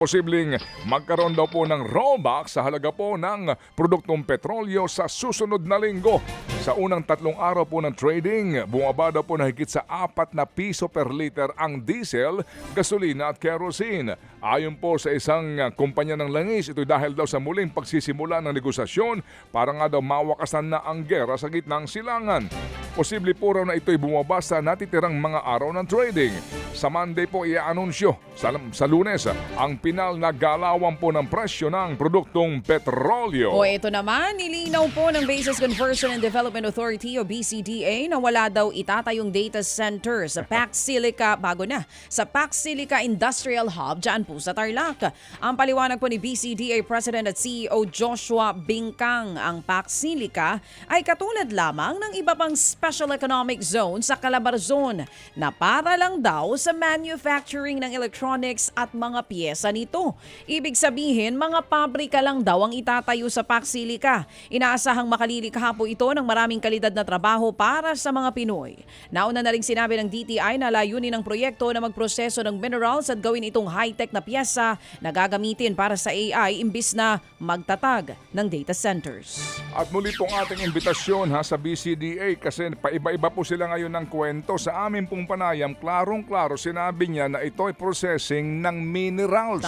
Posibleng magkaroon daw po ng rollback sa halaga po ng produktong petrolyo sa susunod na linggo. Sa unang 3 araw po ng trading, bumaba daw po na higit sa 4 na piso per liter ang diesel, gasolina at kerosene. Ayon po sa isang kumpanya ng langis, ito dahil daw sa muling pagsisimula ng negosasyon para nga daw mawakasan na ang gera sa gitnang silangan. Posible po raw na ito'y bumaba sa natitirang mga araw ng trading. Sa Monday po i-anunsyo sa Lunes ang pinal na galawan po ng presyo ng produktong petrolyo. O ito naman, nilinaw po ng Bases Conversion and Development Authority o BCDA na wala daw itatayong data center sa Pax Silica, sa Pax Silica Industrial Hub dyan po sa Tarlac. Ang paliwanag po ni BCDA President at CEO Joshua Bingkang, ang Pax Silica ay katulad lamang ng iba pang Special Economic Zone sa Calabarzon na para lang daw sa manufacturing ng electronics at mga piyesa nito. Ibig sabihin, mga pabrika lang daw ang itatayo sa Pax Silica. Inaasahang makalilikha po ito ng maraming kalidad na trabaho para sa mga Pinoy. Nauna na rin sinabi ng DTI na layunin ng proyekto na magproseso ng minerals at gawin itong high-tech na piyesa na gagamitin para sa AI imbis na magtatag ng data centers. At muli pong ating imbitasyon sa BCDA kasi paiba-iba po sila ngayon ng kwento. Sa amin pong panayam, klarong-klaro sinabi niya na ito ay processing ng minerals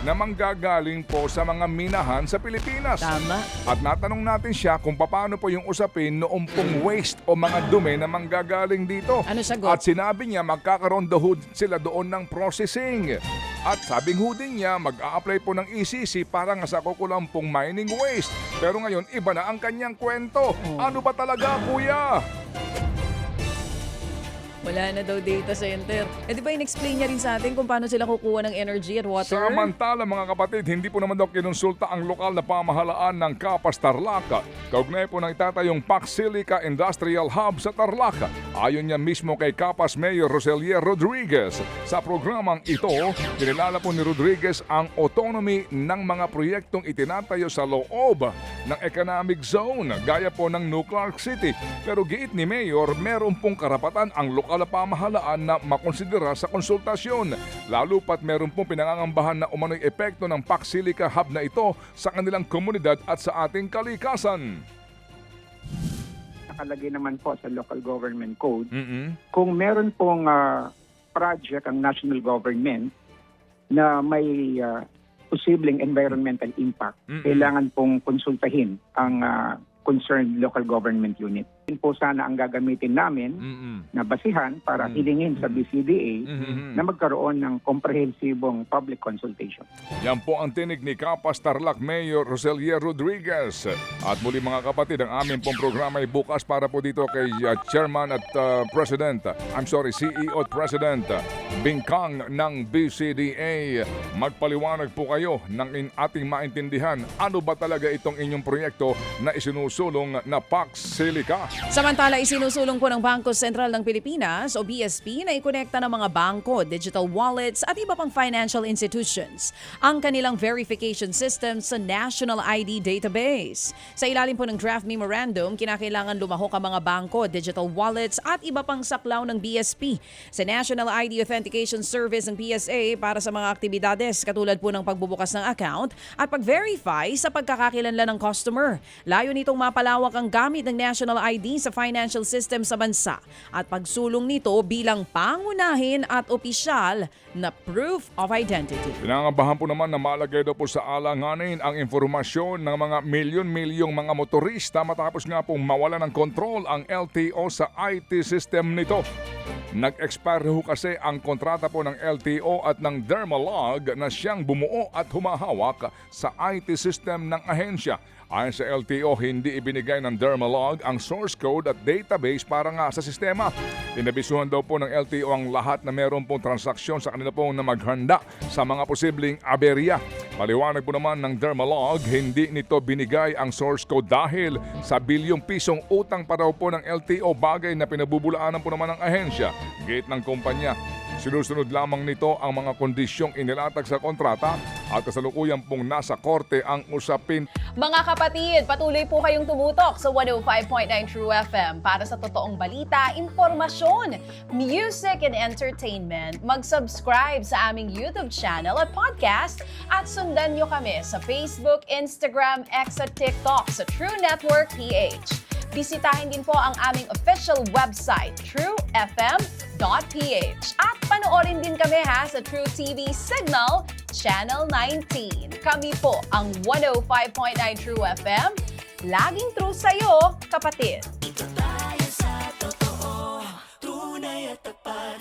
na manggagaling po sa mga minahan sa Pilipinas. Tama. At natanong natin siya kung paano po yung usapin noong pong waste o mga dumi na manggagaling dito. Ano sagot? At sinabi niya magkakaroon daw sila doon ng processing. At sabing din niya mag-a-apply po ng ECC para nga sa kukulampong mining waste. Pero ngayon iba na ang kanyang kwento. Ano ba talaga, kuya? Wala na daw data center. Di ba in-explain niya rin sa atin kung paano sila kukuha ng energy at water? Samantala mga kapatid, hindi po naman daw kinonsulta ang lokal na pamahalaan ng Kapas Tarlac. Kaugnay po ng itatayong Pax Silica Industrial Hub sa Tarlac. Ayon niya mismo kay Kapas Mayor Roselier Rodriguez. Sa programang ito, kinilala po ni Rodriguez ang autonomy ng mga proyektong itinatayo sa loob ng economic zone, gaya po ng New Clark City. Pero giit ni Mayor, meron pong karapatan ang lokal na pamahalaan na makonsidera sa konsultasyon. Lalo pat meron pong pinangangambahan na umano'y epekto ng Pax Silica Hub na ito sa kanilang komunidad at sa ating kalikasan. Nakalagay naman po sa local government code, kung meron pong project ang national government na may posibleng environmental impact, kailangan pong konsultahin ang concerned local government unit. Yun po sana ang gagamitin namin na basihan para hilingin sa BCDA na magkaroon ng komprehensibong public consultation. Yan po ang tinig ni Kapas Tarlac Mayor Roselier Rodriguez. At muli mga kapatid, ang aming pong programa ay bukas para po dito kay Chairman at CEO at President Bingkang ng BCDA. Magpaliwanag po kayo ng ating maintindihan ano ba talaga itong inyong proyekto na isinusulong na Pax Silica. Samantala, isinusulong po ng Bangko Sentral ng Pilipinas o BSP na ikonekta ng mga bangko, digital wallets at iba pang financial institutions ang kanilang verification system sa National ID Database. Sa ilalim po ng draft memorandum, kinakailangan lumahok ang mga bangko, digital wallets at iba pang saklaw ng BSP sa National ID Authentication Service ng PSA para sa mga aktibidades katulad po ng pagbubukas ng account at pag-verify sa pagkakakilanlan ng customer. Layo nitong mapalawak ang gamit ng National ID sa financial system sa bansa at pagsulong nito bilang pangunahin at opisyal na proof of identity. Pinangambahan po naman na malagay daw po sa alanganin ang informasyon ng mga milyon-milyong mga motorista matapos nga pong mawala ng kontrol ang LTO sa IT system nito. Nag-expire kasi ang kontrata po ng LTO at ng Dermalog na siyang bumuo at humahawak sa IT system ng ahensya. Ayon sa LTO, hindi ibinigay ng Dermalog ang source code at database para nga sa sistema. Inabisuhan daw po ng LTO ang lahat na meron pong transaksyon sa kanila po na maghanda sa mga posibleng aberya. Paliwanag po naman ng Dermalog, hindi nito binigay ang source code dahil sa bilyong pisong utang pa daw po ng LTO, bagay na pinabubulaanan po naman ng ahensya. Gate ng kumpanya. Sinusunod lamang nito ang mga kondisyong inilatag sa kontrata at kasalukuyan pong nasa korte ang usapin. Mga kapatid, patuloy po kayong tumutok sa 105.9 True FM para sa totoong balita, impormasyon, music and entertainment. Mag-subscribe sa aming YouTube channel at podcast at sundan nyo kami sa Facebook, Instagram, X at TikTok sa True Network PH. Bisitahin din po ang aming official website, truefm.ph. At panoorin din kami sa True TV Signal, Channel 19. Kami po ang 105.9 True FM. Laging true sa'yo, kapatid.